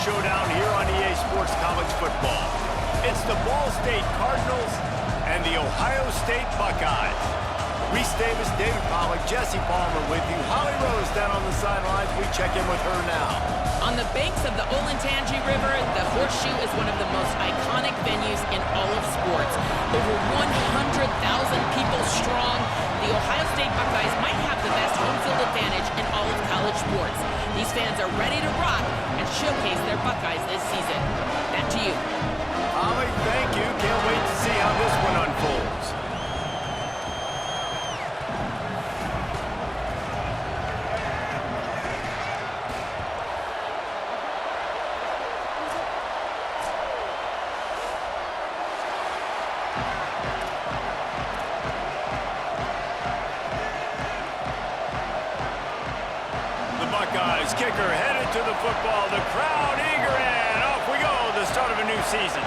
showdown here on EA Sports College Football. It's the Ball State Cardinals and the Ohio State Buckeyes. Reese Davis, David Pollack, Jesse Palmer with you. Holly Rose down on the sidelines. We check in with her now. On the banks of the Olentangy River, the Horseshoe is one of the most iconic venues in all of sports. Over 100,000 people strong, the Ohio State Buckeyes might have the best home field advantage in all of college sports. These fans are ready to rock and showcase their Buckeyes this season. Back to you. Holly, thank you. Can't wait to see how this one unfolds. Buckeyes kicker headed to the football. The crowd eager, and off we go. The start of a new season.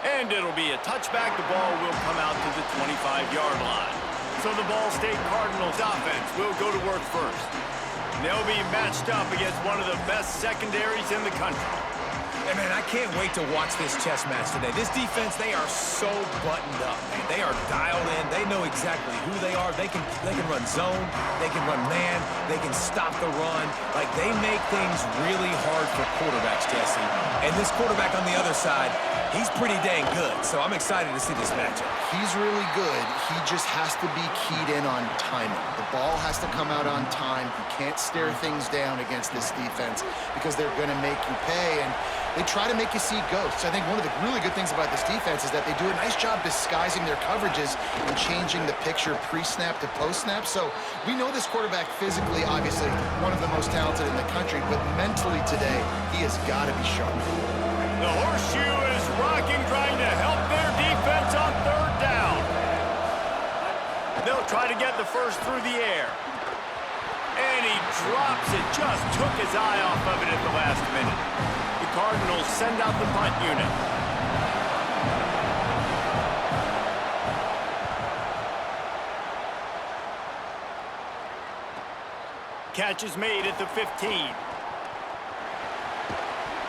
And it'll be a touchback. The ball will come out to the 25-yard line. So the Ball State Cardinals offense will go to work first. They'll be matched up against one of the best secondaries in the country. Hey, man, I can't wait to watch this chess match today. This defense, they are so buttoned up, man. They are dialed in. They know exactly who they are. They can run zone. They can run man. They can stop the run. Like, they make things really hard for quarterbacks, Jesse. And this quarterback on the other side, he's pretty dang good. So I'm excited to see this matchup. He's really good. He just has to be keyed in on timing. The ball has to come out on time. You can't stare things down against this defense because they're going to make you pay. And they try to make you see ghosts. I think one of the really good things about this defense is that they do a nice job disguising their coverages and changing the picture pre-snap to post-snap. So we know this quarterback physically, obviously, one of the most talented in the country, but mentally today, he has got to be sharp. The Horseshoe is rocking, trying to help their defense on third down. They'll try to get the first through the air. And he drops it, just took his eye off of it at the last minute. The Cardinals send out the punt unit. Catch is made at the 15.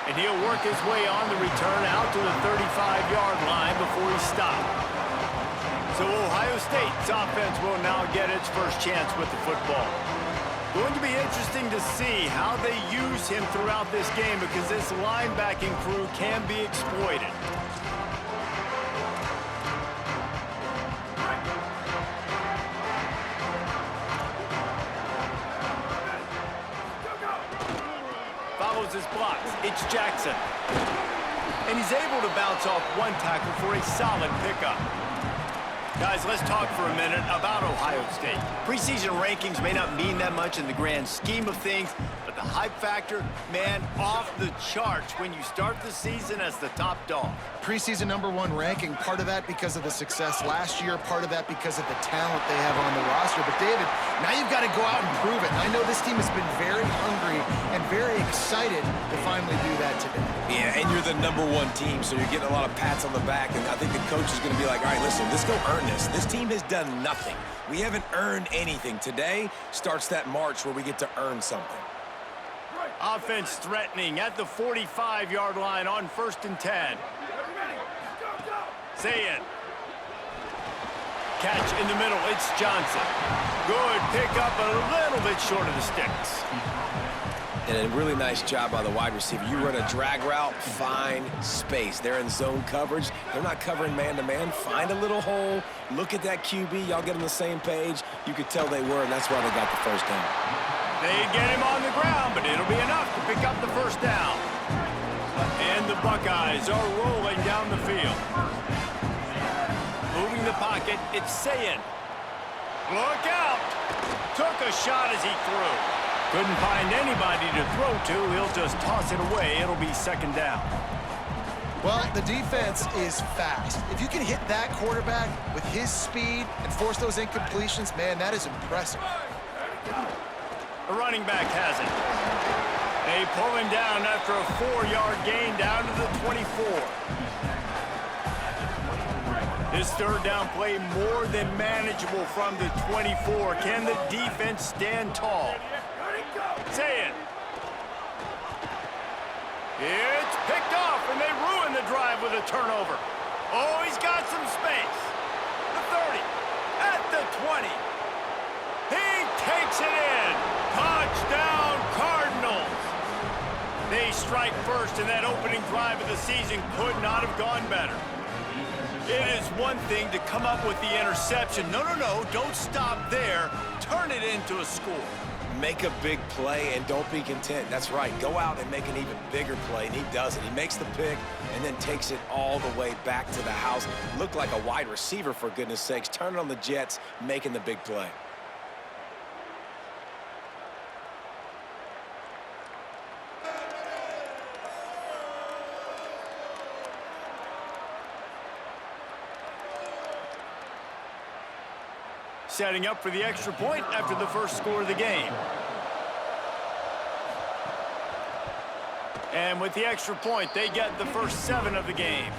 And he'll work his way on the return out to the 35-yard line before he stopped. So Ohio State's offense will now get its first chance with the football. Going to be interesting to see how they use him throughout this game because this linebacking crew can be exploited. Follows his blocks. It's Jackson. And he's able to bounce off one tackle for a solid pickup. Guys, let's talk for a minute about Ohio State. Preseason rankings may not mean that much in the grand scheme of things, but the hype factor, man, off the charts when you start the season as the top dog. Preseason #1 ranking, part of that because of the success last year, part of that because of the talent they have on the roster. But David, now you've got to go out and prove it. And I know this team has been very hungry and very excited to finally do that today. Yeah, and you're the #1 team, so you're getting a lot of pats on the back, and I think the coach is going to be like, all right, listen, let's go earn this. This team has done nothing. We haven't earned anything. Today starts that march where we get to earn something. Offense threatening at the 45-yard line on 1st and 10. Say it. Catch in the middle. It's Johnson. Good pick up a little bit short of the sticks. And a really nice job by the wide receiver. You run a drag route, find space. They're in zone coverage. They're not covering man-to-man. Find a little hole. Look at that QB. Y'all get on the same page. You could tell they were, and that's why they got the first down. They get him on the ground, but it'll be enough to pick up the first down. And the Buckeyes are rolling down the field. Moving the pocket, it's Sayin. Look out! Took a shot as he threw. Couldn't find anybody to throw to. He'll just toss it away. It'll be 2nd down. Well, the defense is fast. If you can hit that quarterback with his speed and force those incompletions, man, that is impressive. The running back has it. They pull him down after a 4-yard gain down to the 24. This third down play more than manageable from the 24. Can the defense stand tall? Say it. It's picked off, and they ruin the drive with a turnover. Oh, he's got some space. The 30, at the 20. He takes it in. Touchdown, Cardinals. They strike first, and that opening drive of the season could not have gone better. It is one thing to come up with the interception. No, don't stop there. Turn it into a score. Make a big play and don't be content. That's right. Go out and make an even bigger play, and he does it. He makes the pick and then takes it all the way back to the house. Looked like a wide receiver, for goodness sakes. Turn it on the Jets, making the big play. Setting up for the extra point after the first score of the game. And with the extra point, they get the first 7 of the game.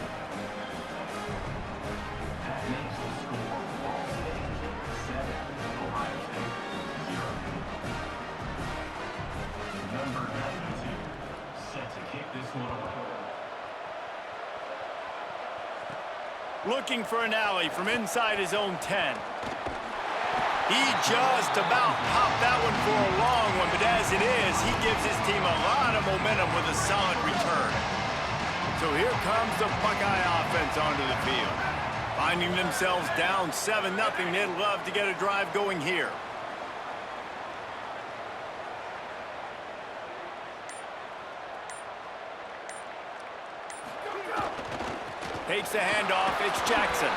Looking for an alley from inside his own 10. He just about popped that one for a long one, but as it is, he gives his team a lot of momentum with a solid return. So here comes the Buckeye offense onto the field. Finding themselves down 7-0, they'd love to get a drive going here. Takes the handoff, it's Jackson.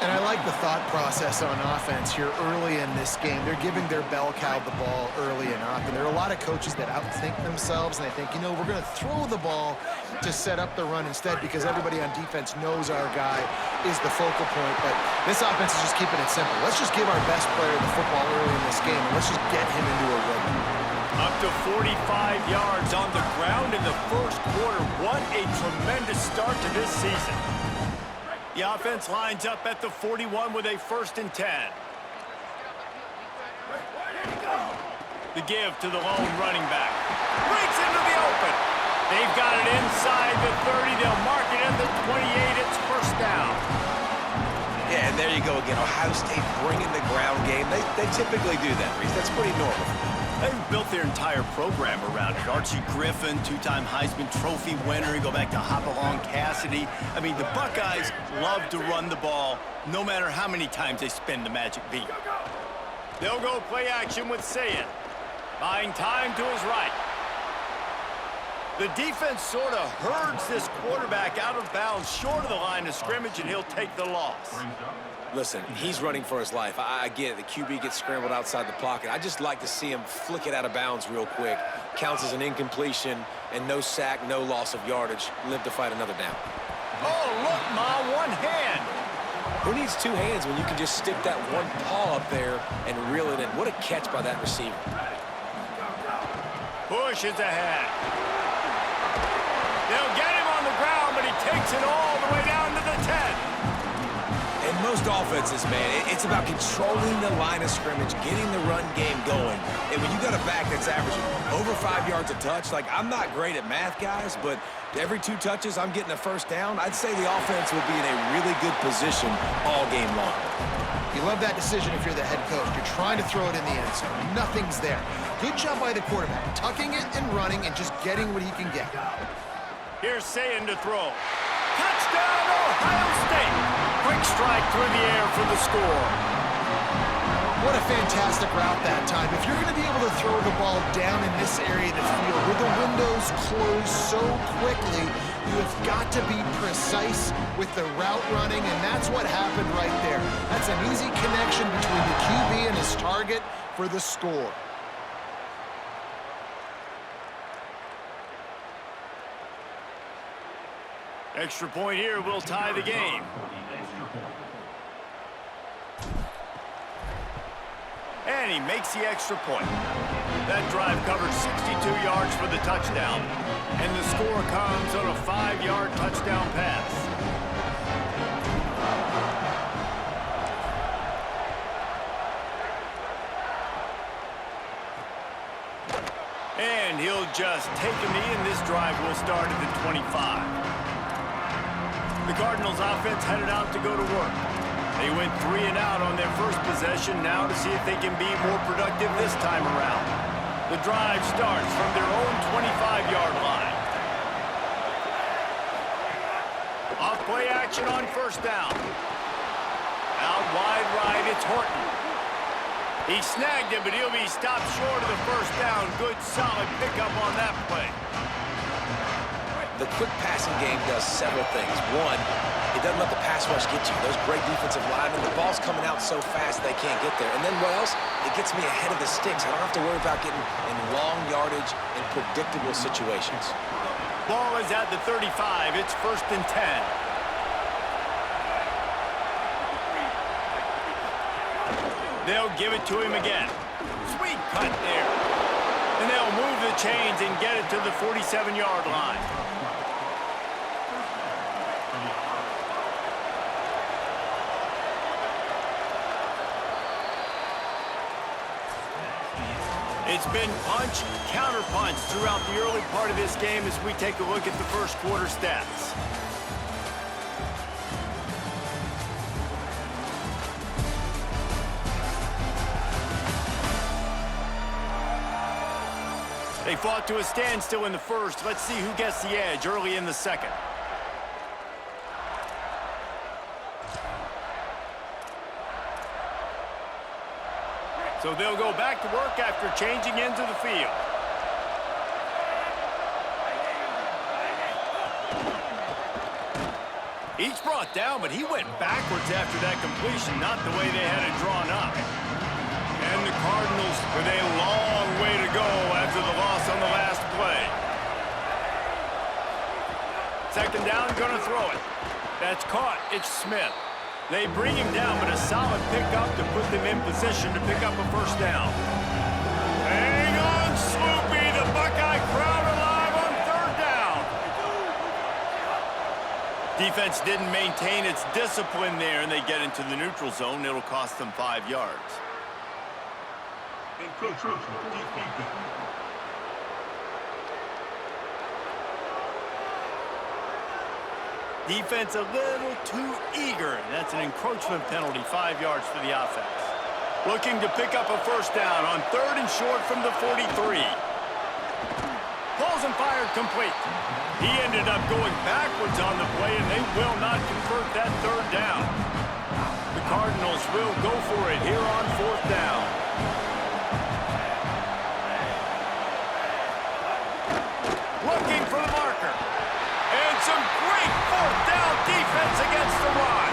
And I like the thought process on offense here early in this game. They're giving their bell cow the ball early and often. There are a lot of coaches that outthink themselves, and they think, you know, we're going to throw the ball to set up the run instead because everybody on defense knows our guy is the focal point. But this offense is just keeping it simple. Let's just give our best player the football early in this game, and let's just get him into a rhythm. Up to 45 yards on the ground in the first quarter. What a tremendous start to this season. The offense lines up at the 41 with a 1st and 10. The give to the lone running back. Breaks into the open. They've got it inside the 30. They'll mark it at the 28. It's first down. Yeah, and there you go again. Ohio State bringing the ground game. They typically do that, Reese. That's pretty normal. They've built their entire program around it. Archie Griffin, 2-time Heisman Trophy winner. You go back to Hopalong Cassidy. I mean, the Buckeyes love to run the ball no matter how many times they spin the magic beat. They'll go play action with Sayin. Buying time to his right. The defense sort of herds this quarterback out of bounds short of the line of scrimmage, and he'll take the loss. Listen, he's running for his life. I get it. The QB gets scrambled outside the pocket. I just like to see him flick it out of bounds real quick. Counts as an incompletion, and no sack, no loss of yardage. Live to fight another down. Oh, look, Ma, one hand. Who needs 2 hands when you can just stick that one paw up there and reel it in? What a catch by that receiver. Pushes ahead. They'll get him on the ground, but he takes it all the way down to the 10. In most offenses, man, it's about controlling the line of scrimmage, getting the run game going. And when you got a back that's averaging over 5 yards a touch, like, I'm not great at math, guys, but every 2 touches, I'm getting a first down. I'd say the offense would be in a really good position all game long. You love that decision if you're the head coach. You're trying to throw it in the end zone. Nothing's there. Good job by the quarterback, tucking it and running and just getting what he can get. Here's Sayin to throw. Touchdown, Ohio State! Quick strike through the air for the score. What a fantastic route that time. If you're going to be able to throw the ball down in this area of the field where the windows close so quickly, you have got to be precise with the route running, and that's what happened right there. That's an easy connection between the QB and his target for the score. Extra point here will tie the game. And he makes the extra point. That drive covered 62 yards for the touchdown. And the score comes on a 5-yard touchdown pass. will just take a knee, and this drive will start at the 25. The Cardinals offense headed out to go to work. They went 3 and out on their first possession, now to see if they can be more productive this time around. The drive starts from their own 25-yard line. Off play action on first down. Out wide right, it's Horton. He snagged it, but he'll be stopped short of the first down. Good, solid pickup on that play. The quick passing game does several things. One, it doesn't let the pass rush get you. Those great defensive linemen, the ball's coming out so fast they can't get there. And then what else? It gets me ahead of the sticks. I don't have to worry about getting in long yardage and predictable situations. Ball is at the 35. It's 1st and 10. They'll give it to him again. Sweet cut there. And they'll move the chains and get it to the 47-yard line. It's been punch, counter-punch throughout the early part of this game as we take a look at the first quarter stats. They fought to a standstill in the first. Let's see who gets the edge early in the second. So they'll go back to work after changing into the field. Each brought down, but he went backwards after that completion, not the way they had it drawn up. And the Cardinals with a long way to go after the loss on the last play. Second down, gonna throw it. That's caught. It's Smith. They bring him down, but a solid pickup to put them in position to pick up a first down. Hang on, Sloopy. The Buckeye crowd alive on 3rd down. Defense didn't maintain its discipline there, and they get into the neutral zone. It'll cost them 5 yards. Defense a little too eager. That's an encroachment penalty, 5 yards for the offense. Looking to pick up a first down on 3rd and short from the 43. Pulls and fired complete. He ended up going backwards on the play, and they will not convert that 3rd down. The Cardinals will go for it here on 4th down. Looking for the marker. And some great 4th down defense against the run.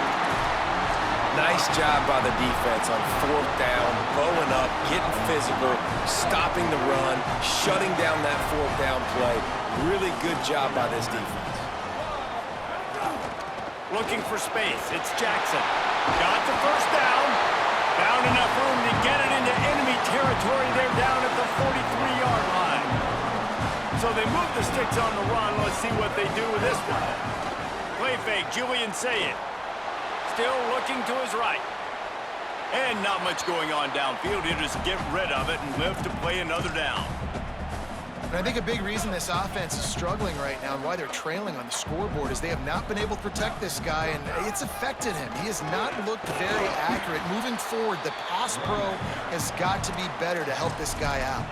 Nice job by the defense on 4th down, bowing up, getting physical, stopping the run, shutting down that 4th down play. Really good job by this defense. Looking for space. It's Jackson. Got the first down. Found enough room to get it into enemy territory. They're down at the 43-yard line. So they move the sticks on the run. Let's see what they do with this one. Play fake, Julian Sayed. Still looking to his right. And not much going on downfield. He'll just get rid of it and live to play another down. And I think a big reason this offense is struggling right now and why they're trailing on the scoreboard is they have not been able to protect this guy, and it's affected him. He has not looked very accurate. Moving forward, the pass pro has got to be better to help this guy out.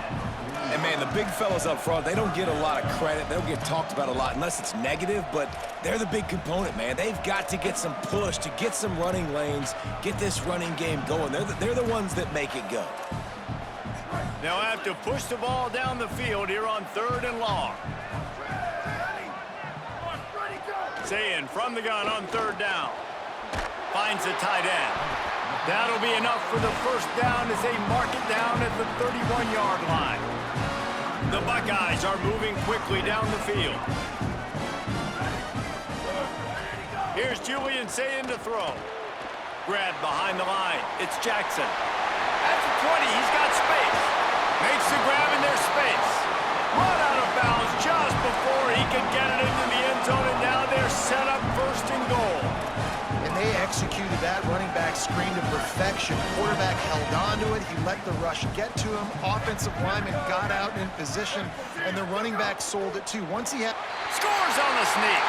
And, man, the big fellas up front, they don't get a lot of credit. They don't get talked about a lot unless it's negative, but they're the big component, man. They've got to get some push, to get some running lanes, get this running game going. They're the ones that make it go. They'll have to push the ball down the field here on 3rd and long. Saying from the gun on 3rd down. Finds the tight end. That'll be enough for the first down as they mark it down at the 31-yard line. The Buckeyes are moving quickly down the field. Here's Julian Saying to throw. Grabbed behind the line. It's Jackson. At the 20, he's got space. Makes the grab in their space. Run out of bounds just before he can get it into the end zone, and now they're set up 1st and goal. And they executed that running back screen to perfection. Quarterback held on to it. He let the rush get to him. Offensive lineman got out in position, and the running back sold it too. Once he had... Scores on the sneak.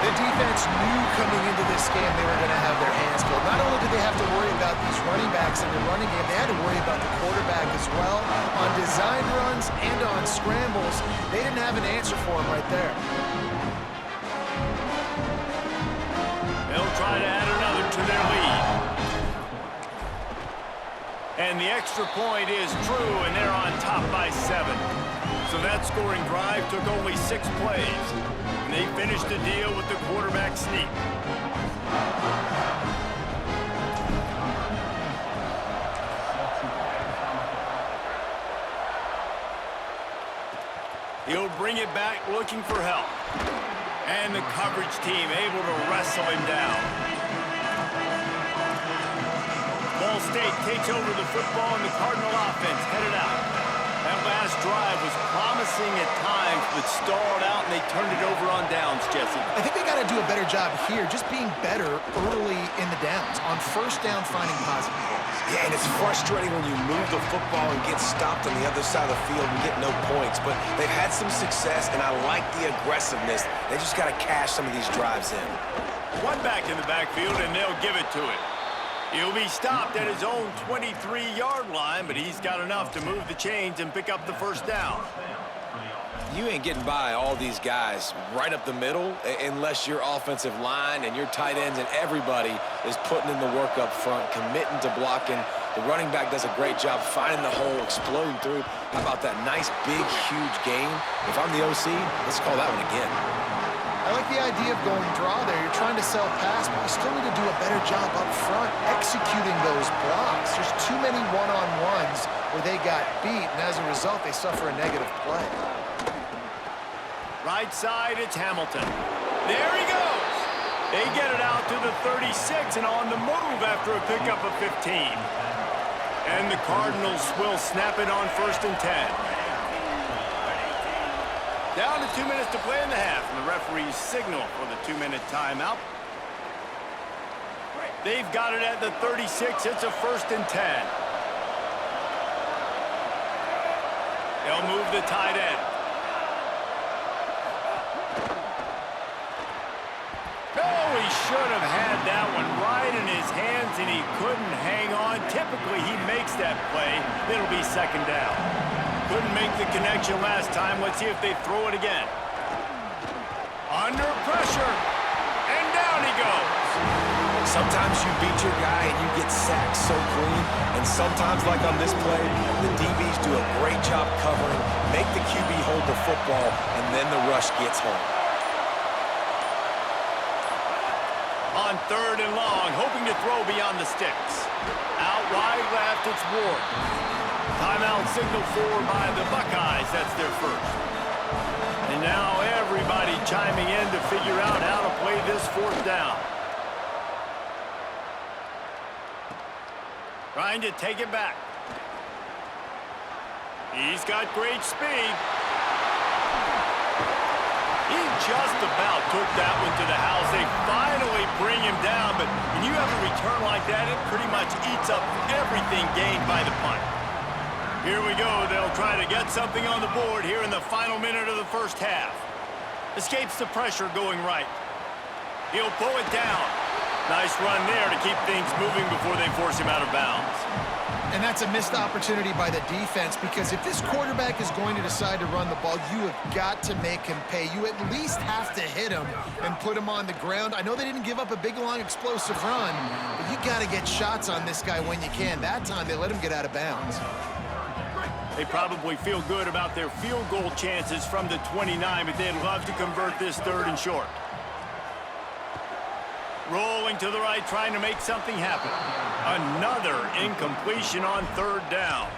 The defense knew coming into this game they were going to have their hands full. Not only did they have to worry about these running backs in the running game, they had to worry about the quarterback as well. On design runs and on scrambles, they didn't have an answer for him right there. They'll try to add another to their lead. And the extra point is true, and they're on top by 7. So that scoring drive took only 6 plays. And they finished the deal with the quarterback sneak. He'll bring it back looking for help. And the coverage team able to wrestle him down. Ball State takes over the football, and the Cardinal offense headed out. That last drive was promising at times, but stalled out, and they turned it over on downs, Jesse. I think they got to do a better job here, just being better early in the downs. On first down, finding positive points. Yeah, and it's frustrating when you move the football and get stopped on the other side of the field and get no points. But they've had some success, and I like the aggressiveness. They just got to cash some of these drives in. One back in the backfield, and they'll give it to him. He'll be stopped at his own 23-yard line, but he's got enough to move the chains and pick up the first down. You ain't getting by all these guys right up the middle unless your offensive line and your tight ends and everybody is putting in the work up front, committing to blocking. The running back does a great job finding the hole, exploding through. How about that nice, big, huge gain? If I'm the OC, let's call that one again. I like the idea of going draw there. You're trying to sell pass, but you still need to do a better job up front executing those blocks. There's too many one-on-ones where they got beat, and as a result, they suffer a negative play. Right side, it's Hamilton. There he goes. They get it out to the 36 and on the move after a pickup of 15. And the Cardinals will snap it on 1st and 10. Down to 2 minutes to play in the half, and the referees signal for the 2-minute timeout. They've got it at the 36. It's a 1st and 10. They'll move the tight end. Oh, he should have had that one right in his hands, and he couldn't hang on. Typically, he makes that play. It'll be 2nd down. Couldn't make the connection last time. Let's see if they throw it again. Under pressure. And down he goes. Sometimes you beat your guy and you get sacked so clean. And sometimes, like on this play, the DBs do a great job covering, make the QB hold the football, and then the rush gets home. On 3rd and long, hoping to throw beyond the sticks. Out wide left, it's Ward. Timeout signaled for by the Buckeyes. That's their first. And now everybody chiming in to figure out how to play this 4th down. Trying to take it back. He's got great speed. He just about took that one to the house. They finally bring him down, but when you have a return like that, it pretty much eats up everything gained by the punt. Here we go. They'll try to get something on the board here in the final minute of the first half. Escapes the pressure going right. He'll pull it down. Nice run there to keep things moving before they force him out of bounds. And that's a missed opportunity by the defense, because if this quarterback is going to decide to run the ball, you have got to make him pay. You at least have to hit him and put him on the ground. I know they didn't give up a big, long, explosive run, but you got to get shots on this guy when you can. That time, they let him get out of bounds. They probably feel good about their field goal chances from the 29, but they'd love to convert this 3rd and short. Rolling to the right, trying to make something happen. Another incompletion on 3rd down.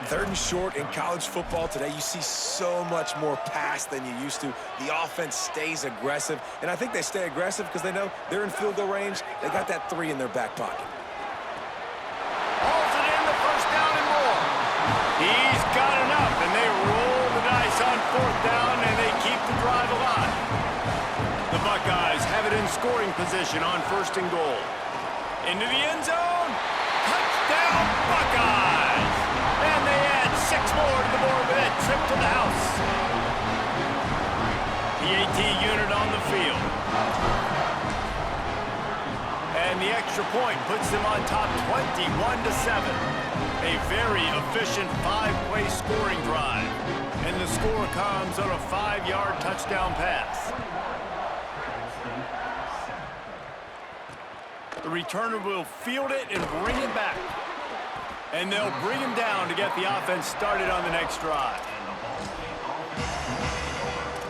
3rd and short in college football today, you see so much more pass than you used to. The offense stays aggressive, and I think they stay aggressive because they know they're in field goal range. They got that 3 in their back pocket. Hauls it in, the 1st down and more. He's got enough, and they roll the dice on 4th down, and they keep the drive alive. The Buckeyes have it in scoring position on 1st and goal. Into the end zone. Touchdown, Buckeyes! And they add 6 more to the board with that trip to the house. PAT unit on the field. And the extra point puts them on top 21-7. A very efficient 5-play scoring drive. And the score comes on a 5-yard touchdown pass. The returner will field it and bring it back. And they'll bring him down to get the offense started on the next drive.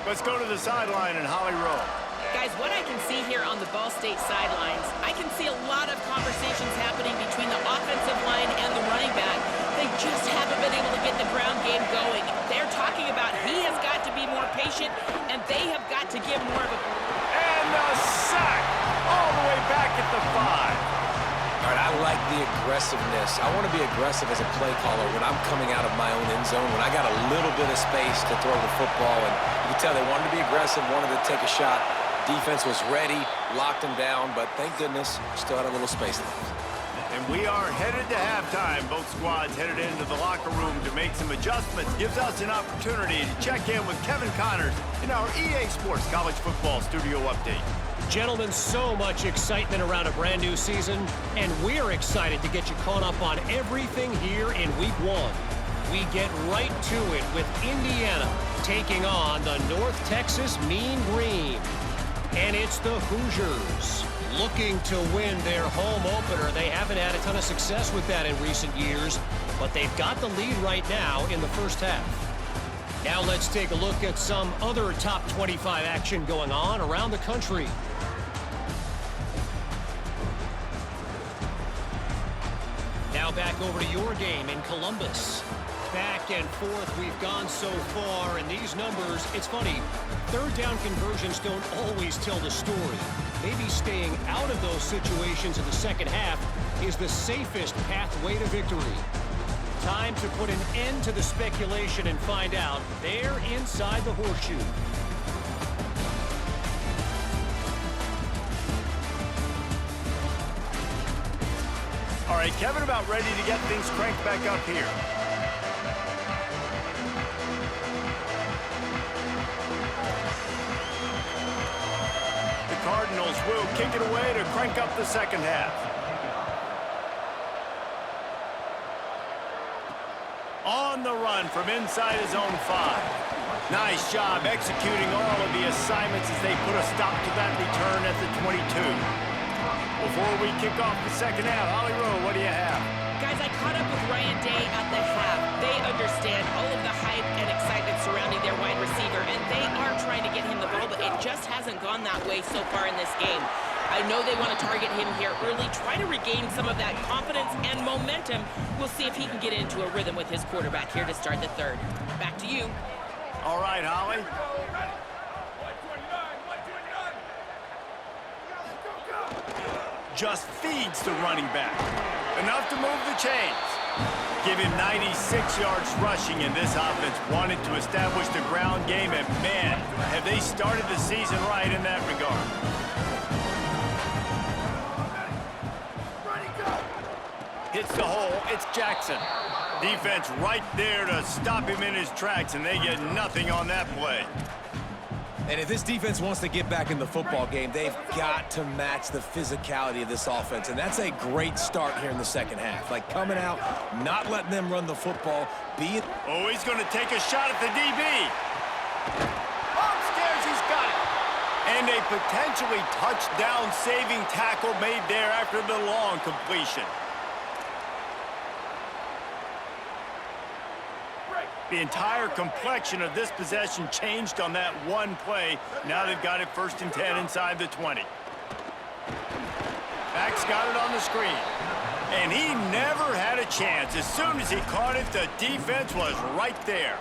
Let's go to the sideline in Holly Rowe. Guys, what I can see here on the Ball State sidelines, I can see a lot of conversations happening between the offensive line and the running back. They just haven't been able to get the ground game going. They're talking about he has got to be more patient, and they have got to give more of a... And a sack all the way back at the 5. All right, I like the aggressiveness. I want to be aggressive as a play caller when I'm coming out of my own end zone, when I got a little bit of space to throw the football. And you can tell they wanted to be aggressive, wanted to take a shot. Defense was ready, locked them down, but thank goodness, still had a little space left. And we are headed to halftime. Both squads headed into the locker room to make some adjustments. Gives us an opportunity to check in with Kevin Connors in our EA Sports College Football Studio Update. Gentlemen, so much excitement around a brand new season, and we're excited to get you caught up on everything here in Week 1. We get right to it with Indiana taking on the North Texas Mean Green. And it's the Hoosiers looking to win their home opener. They haven't had a ton of success with that in recent years, but they've got the lead right now in the first half. Now let's take a look at some other top 25 action going on around the country. Now back over to your game in Columbus. Back and forth we've gone so far, and these numbers, it's funny, 3rd down conversions don't always tell the story. Maybe staying out of those situations in the second half is the safest pathway to victory. Time to put an end to the speculation and find out. They're inside the horseshoe. All right, Kevin, about ready to get things cranked back up here. The Cardinals will kick it away to crank up the second half. On the run from inside his own 5. Nice job executing all of the assignments as they put a stop to that return at the 22. Before we kick off the second half, Holly Rowe, what do you have? Guys, I caught up with Ryan Day at the half. They understand all of the hype and excitement surrounding their wide receiver, and they are trying to get him the ball, but it just hasn't gone that way so far in this game. I know they want to target him here early, try to regain some of that confidence and momentum. We'll see if he can get into a rhythm with his quarterback here to start the 3rd. Back to you. All right, Holly. Just feeds the running back. Enough to move the chains. Give him 96 yards rushing, and this offense wanted to establish the ground game, and man, have they started the season right in that regard. Hits the hole, it's Jackson. Defense right there to stop him in his tracks, and they get nothing on that play. And if this defense wants to get back in the football game, they've got to match the physicality of this offense. And that's a great start here in the second half. Like coming out, not letting them run the football. Oh, he's going to take a shot at the DB. Upstairs, he's got it. And a potentially touchdown-saving tackle made there after the long completion. The entire complexion of this possession changed on that one play. Now they've got it 1st and 10 inside the 20. Max got it on the screen. And he never had a chance. As soon as he caught it, the defense was right there.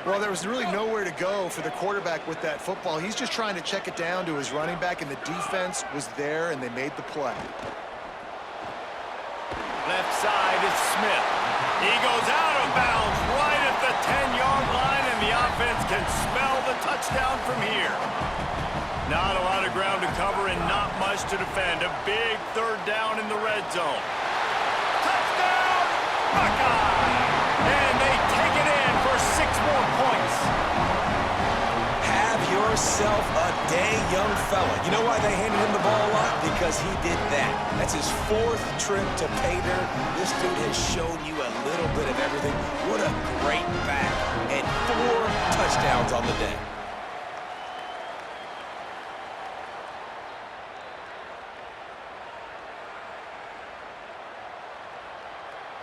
Well, there was really nowhere to go for the quarterback with that football. He's just trying to check it down to his running back, and the defense was there, and they made the play. Left side is Smith. He goes out of bounds right at the 10-yard line, and the offense can smell the touchdown from here. Not a lot of ground to cover and not much to defend. A big third down in the red zone. Touchdown, Buckeye! And they take it in for 6 more points. Have yourself a day, young fella. You know why they handed him the ball a lot? Because he did that. That's his 4th trip to pay dirt. This dude has shown you a little bit of everything. What a great back. And 4 touchdowns on the day.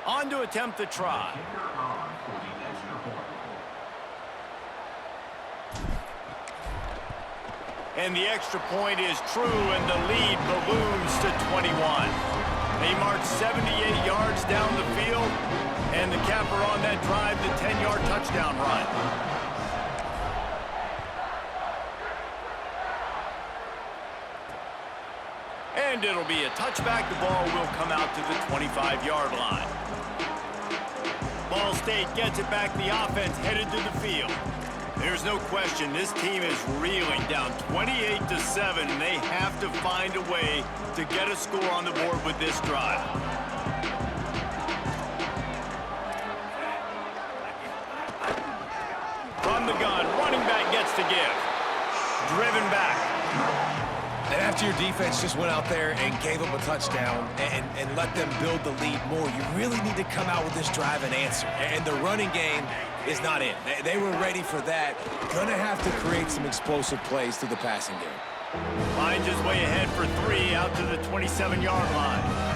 On to attempt the try. And the extra point is true, and the lead balloons to 21. They march 78 yards down the field, and the capper on that drive, the 10-yard touchdown run. And it'll be a touchback. The ball will come out to the 25-yard line. Ball State gets it back. The offense headed to the field. There's no question this team is reeling down 28-7, and they have to find a way to get a score on the board with this drive. From the gun, running back gets to give. Driven back. And after your defense just went out there and gave up a touchdown and let them build the lead more, you really need to come out with this drive and answer. And the running game is not in. They were ready for that. Gonna have to create some explosive plays through the passing game. Finds his way ahead for 3 out to the 27-yard line.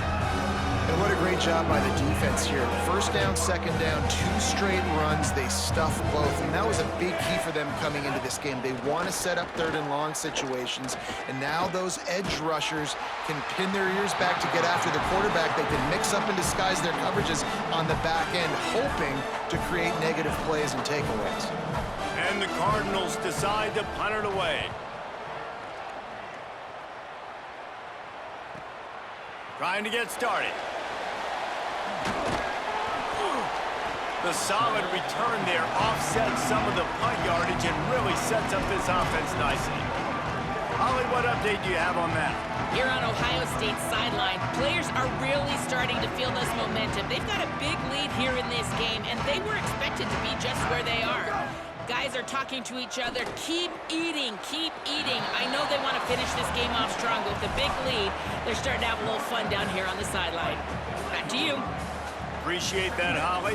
And what a great job by the defense here. First down, second down, 2 straight runs. They stuffed both, and that was a big key for them coming into this game. They want to set up 3rd and long situations, and now those edge rushers can pin their ears back to get after the quarterback. They can mix up and disguise their coverages on the back end, hoping to create negative plays and takeaways. And the Cardinals decide to punt it away. Trying to get started. The solid return there offsets some of the punt yardage and really sets up this offense nicely. Holly, what update do you have on that? Here on Ohio State's sideline, players are really starting to feel this momentum. They've got a big lead here in this game, and they were expected to be just where they are. Guys are talking to each other. Keep eating, keep eating. I know they want to finish this game off strong, but with a big lead, they're starting to have a little fun down here on the sideline. Back to you. Appreciate that, Holly.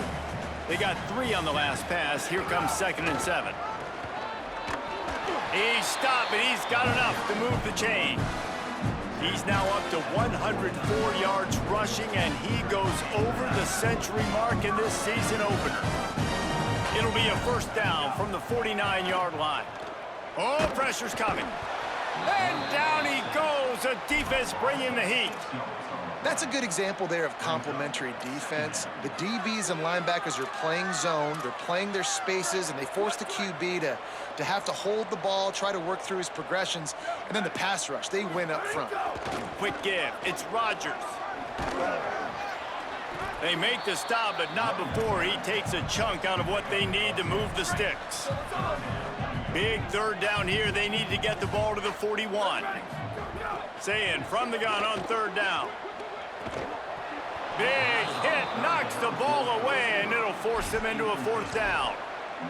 They got 3 on the last pass. Here comes 2nd and 7. He's stopped, but he's got enough to move the chain. He's now up to 104 yards rushing, and he goes over the century mark in this season opener. It'll be a first down from the 49-yard line. Oh, pressure's coming. And down he goes. A defense bringing the heat. That's a good example there of complementary defense. The DBs and linebackers are playing zone, they're playing their spaces, and they force the QB to have to hold the ball, try to work through his progressions, and then the pass rush, they win up front. Quick give, it's Rodgers. They make the stop, but not before he takes a chunk out of what they need to move the sticks. Big 3rd down here, they need to get the ball to the 41. Saying from the gun on 3rd down. Big hit, knocks the ball away, and it'll force them into a 4th down.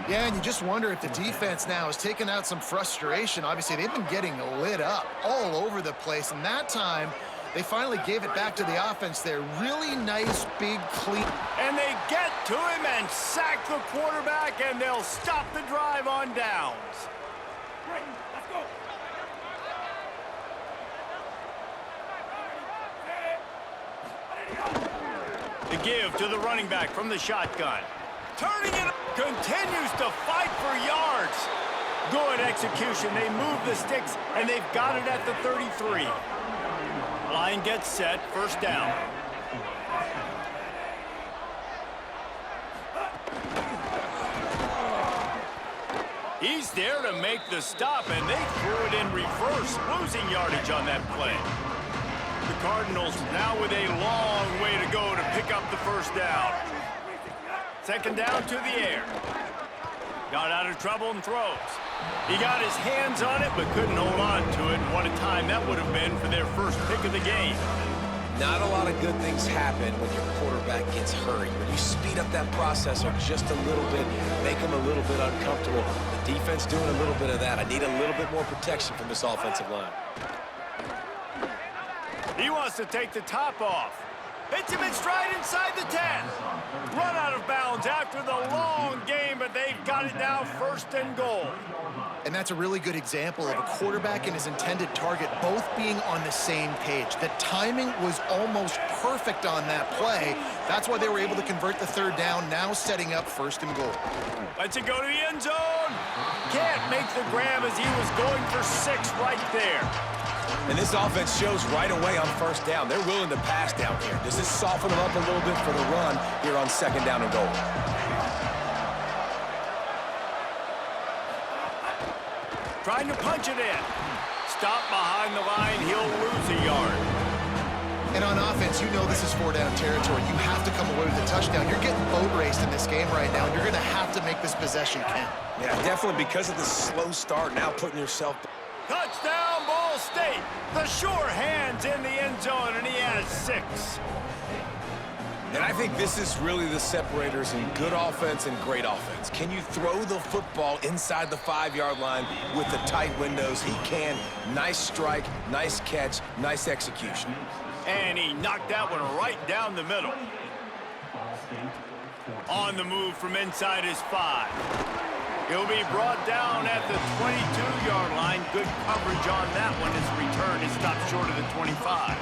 Yeah, and you just wonder if the defense now is taking out some frustration. Obviously, they've been getting lit up all over the place, and that time, they finally gave it back to the offense there. Really nice, big, clean. And they get to him and sack the quarterback, and they'll stop the drive on downs. Great, let's go. The give to the running back from the shotgun. Turning it, continues to fight for yards. Good execution. They move the sticks, and they've got it at the 33. Line gets set, first down. He's there to make the stop, and they threw it in reverse, losing yardage on that play. The Cardinals now with a long way to go to pick up the first down. 2nd down to the air. Got out of trouble and throws. He got his hands on it, but couldn't hold on to it. And what a time that would have been for their first pick of the game. Not a lot of good things happen when your quarterback gets hurried. When you speed up that processor just a little bit, make him a little bit uncomfortable. The defense doing a little bit of that. I need a little bit more protection from this offensive line. He wants to take the top off. Hits him in stride inside the 10. Run out of bounds after the long game, but they've got it now, 1st and goal. And that's a really good example of a quarterback and his intended target both being on the same page. The timing was almost perfect on that play. That's why they were able to convert the 3rd down, now setting up 1st and goal. Lets it go to the end zone. Can't make the grab as he was going for 6 right there. And this offense shows right away on 1st down. They're willing to pass down here. Does this soften them up a little bit for the run here on 2nd down and goal? Trying to punch it in. Stop behind the line. He'll lose a yard. And on offense, you know this is 4-down territory. You have to come away with a touchdown. You're getting boat raced in this game right now, and you're going to have to make this possession count. Yeah, definitely because of the slow start, now putting yourself... Touchdown, Ball State. The sure hands in the end zone, and he has 6. And I think this is really the separators in good offense and great offense. Can you throw the football inside the 5-yard line with the tight windows? He can. Nice strike, nice catch, nice execution. And he knocked that one right down the middle. On the move from inside his 5. He'll be brought down at the 22-yard line. Good coverage on that one. His return is stopped short of the 25.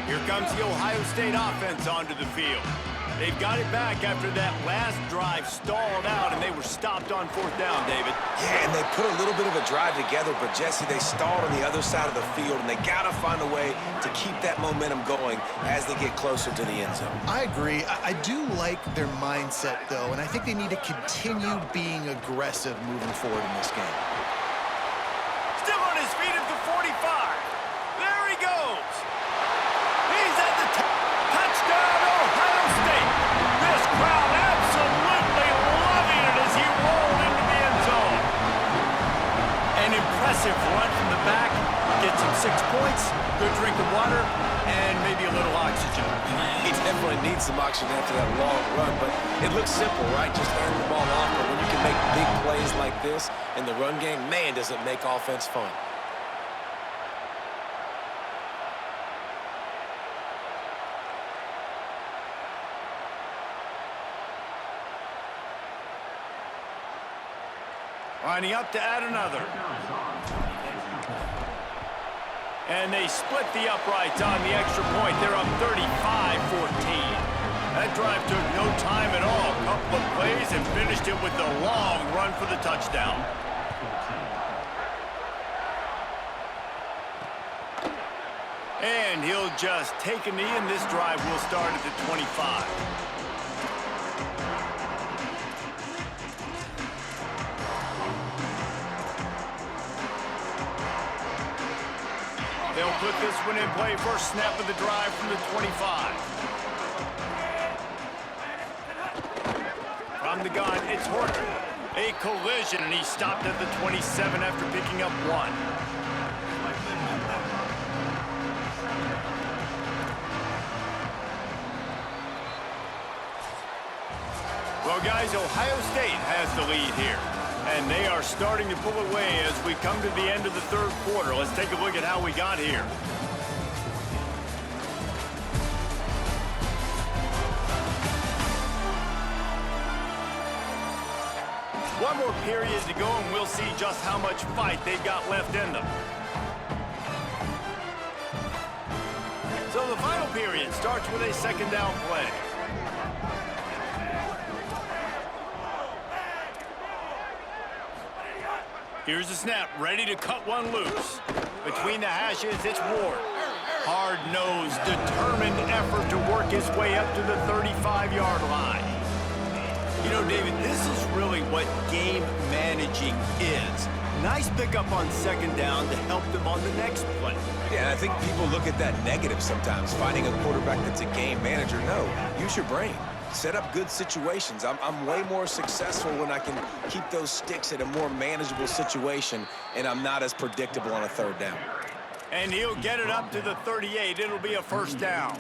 Here comes the Ohio State offense onto the field. They've got it back after that last drive stalled out, and they were stopped on 4th down, David. Yeah, and they put a little bit of a drive together, but, Jesse, they stalled on the other side of the field, and they got to find a way to keep that momentum going as they get closer to the end zone. I agree. I do like their mindset, though, and I think they need to continue being aggressive moving forward in this game. Still on his feet at the 45. There he goes. He's at the touchdown, Ohio State. This crowd absolutely loving it as he rolled into the end zone. An impressive run from the back. Gets him 6 points, good drink of water, and maybe a little oxygen. He definitely needs some oxygen after that long run, but it looks simple, right? Just hand the ball off, but when you can make big plays like this in the run game, man, does it make offense fun. Lining up to add another. And they split the uprights on the extra point. They're up 35-14. That drive took no time at all. A couple of plays and finished it with a long run for the touchdown. And he'll just take a knee, and this drive will start at the 25. They'll put this one in play. First snap of the drive from the 25. From the gun, it's Horton. A collision, and he stopped at the 27 after picking up 1. Well, guys, Ohio State has the lead here. And they are starting to pull away as we come to the end of the 3rd quarter. Let's take a look at how we got here. One more period to go, and we'll see just how much fight they've got left in them. So the final period starts with a 2nd down play. Here's the snap, ready to cut one loose. Between the hashes, it's Ward. Hard-nosed, determined effort to work his way up to the 35-yard line. You know, David, this is really what game managing is. Nice pickup on 2nd down to help them on the next play. Yeah, I think people look at that negative sometimes, finding a quarterback that's a game manager. No, use your brain. set up good situations. I'm way more successful when I can keep those sticks at a more manageable situation, and I'm not as predictable on a third down. And he'll get it up to the 38. It'll be a first down.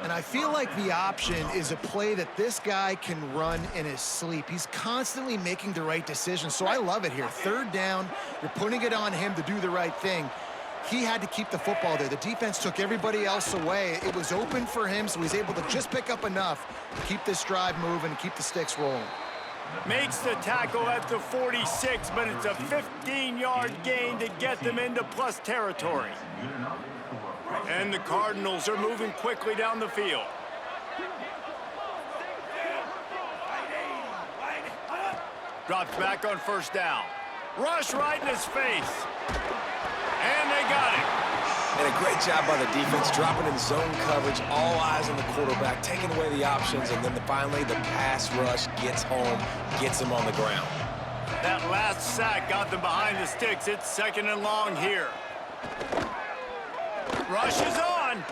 And I feel like the option is a play that this guy can run in his sleep. He's constantly making the right decision, so I love it here. Third down, you're putting it on him to do the right thing. He had to keep the football there. The defense took everybody else away. It was open for him, so he's able to just pick up enough to keep this drive moving and keep the sticks rolling. Makes the tackle at the 46, but it's a 15-yard gain to get them into plus territory. And the Cardinals are moving quickly down the field. Drops back on first down. Rush right in his face. And they got him. And a great job by the defense, dropping in zone coverage, all eyes on the quarterback, taking away the options, and then finally the pass rush gets home, gets him on the ground. That last sack got them behind the sticks. It's second and long here. Rush is on.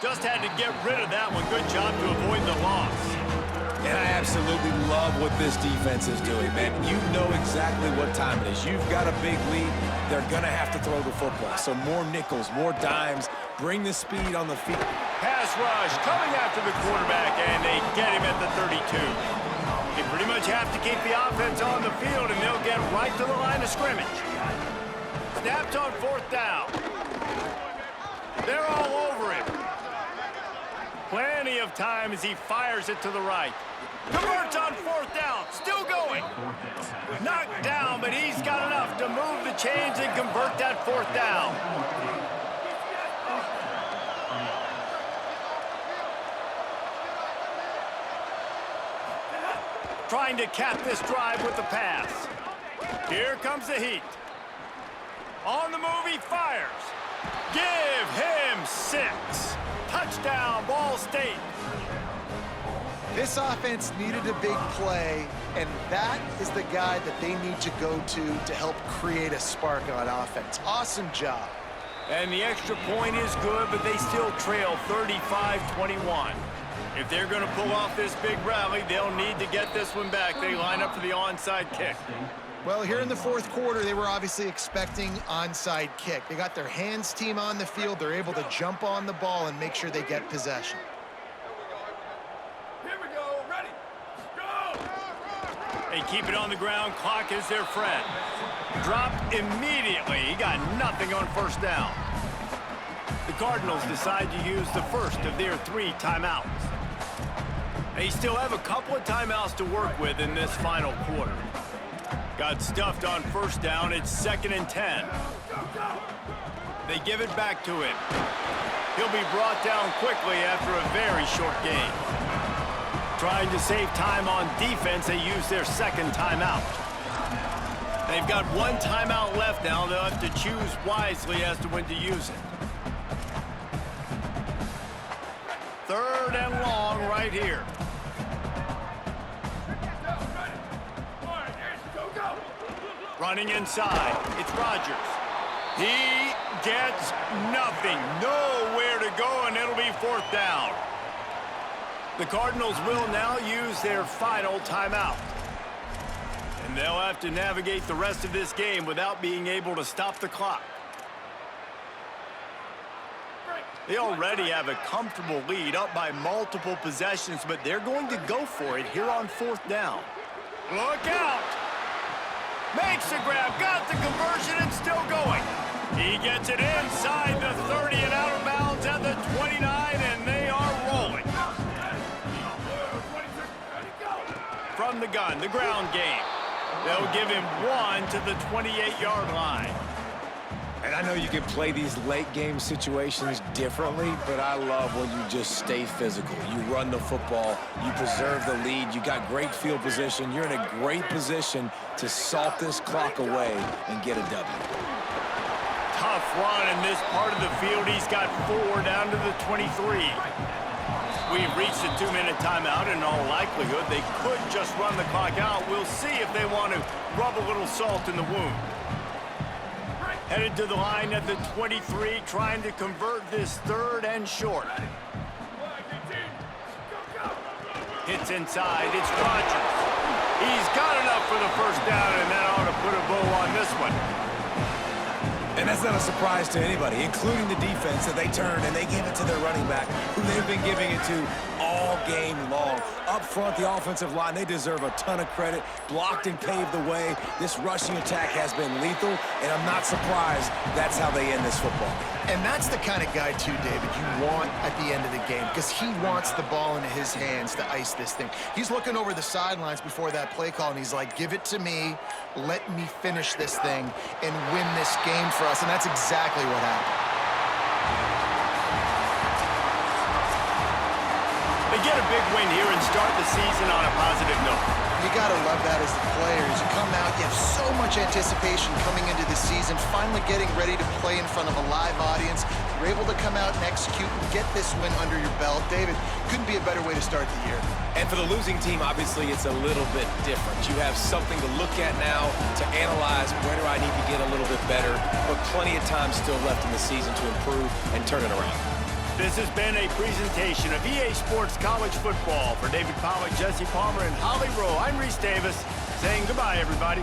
Just had to get rid of that one. Good job to avoid the loss. And I absolutely love what this defense is doing, man. You know exactly what time it is. You've got a big lead. They're going to have to throw the football. So more nickels, more dimes. Bring the speed on the field. Pass rush coming after the quarterback, and they get him at the 32. They pretty much have to keep the offense on the field, and they'll get right to the line of scrimmage. Snapped on fourth down. They're all over him. Plenty of time as he fires it to the right. Converts on fourth down. Still going. Knocked down, but he's got enough to move the chains and convert that fourth down. Trying to cap this drive with the pass. Here comes the heat. On the move, he fires. Give him 6. Touchdown, Ball State. This offense needed a big play, and that is the guy that they need to go to help create a spark on offense. Awesome job. And the extra point is good, but they still trail 35-21. If they're going to pull off this big rally, they'll need to get this one back. They line up for the onside kick. Well, here in the fourth quarter, they were obviously expecting onside kick. They got their hands team on the field. They're able to jump on the ball and make sure they get possession. Here we go. Ready. Go. They keep it on the ground. Clock is their friend. Dropped immediately. He got nothing on first down. The Cardinals decide to use the first of their 3 timeouts. They still have a couple of timeouts to work with in this final quarter. Got stuffed on first down. It's 2nd and 10. They give it back to him. He'll be brought down quickly after a very short game. Trying to save time on defense, they use their 2nd timeout. They've got 1 timeout left now. They'll have to choose wisely as to when to use it. 3rd and long right here. Running inside, it's Rodgers. He gets nothing, nowhere to go, and it'll be 4th down. The Cardinals will now use their final timeout. And they'll have to navigate the rest of this game without being able to stop the clock. They already have a comfortable lead, up by multiple possessions, but they're going to go for it here on 4th down. Look out! Makes the grab, got the conversion, and still going. He gets it inside the 30 and out of bounds at the 29, and they are rolling. From the gun, the ground game. They'll give him 1 to the 28-yard line. And I know you can play these late game situations differently, but I love when you just stay physical. You run the football, you preserve the lead, you got great field position, you're in a great position to salt this clock away and get a W. Tough run in this part of the field. He's got 4 down to the 23. We've reached the 2-minute timeout. In all likelihood, they could just run the clock out. We'll see if they want to rub a little salt in the wound. Headed to the line at the 23, trying to convert this 3rd and short. Hits inside. It's Rodgers. He's got enough for the first down, and that ought to put a bow on this one. And that's not a surprise to anybody, including the defense, that they turn and they give it to their running back, who they've been giving it to all game long. Up front, the offensive line, they deserve a ton of credit. Blocked and paved the way. This rushing attack has been lethal, and I'm not surprised that's how they end this football. And that's the kind of guy, too, David, you want at the end of the game, because he wants the ball into his hands to ice this thing. He's looking over the sidelines before that play call, and he's like, give it to me, let me finish this thing and win this game for us, and that's exactly what happened. They get a big win here and start the season on a positive note. You got to love that as the players. You come out, you have so much anticipation coming into the season, finally getting ready to play in front of a live audience. You're able to come out and execute and get this win under your belt. David, couldn't be a better way to start the year. And for the losing team, obviously, it's a little bit different. You have something to look at now to analyze where do I need to get a little bit better, but plenty of time still left in the season to improve and turn it around. This has been a presentation of EA Sports College Football. For David Pollack, Jesse Palmer, and Holly Rowe, I'm Reese Davis saying goodbye, everybody.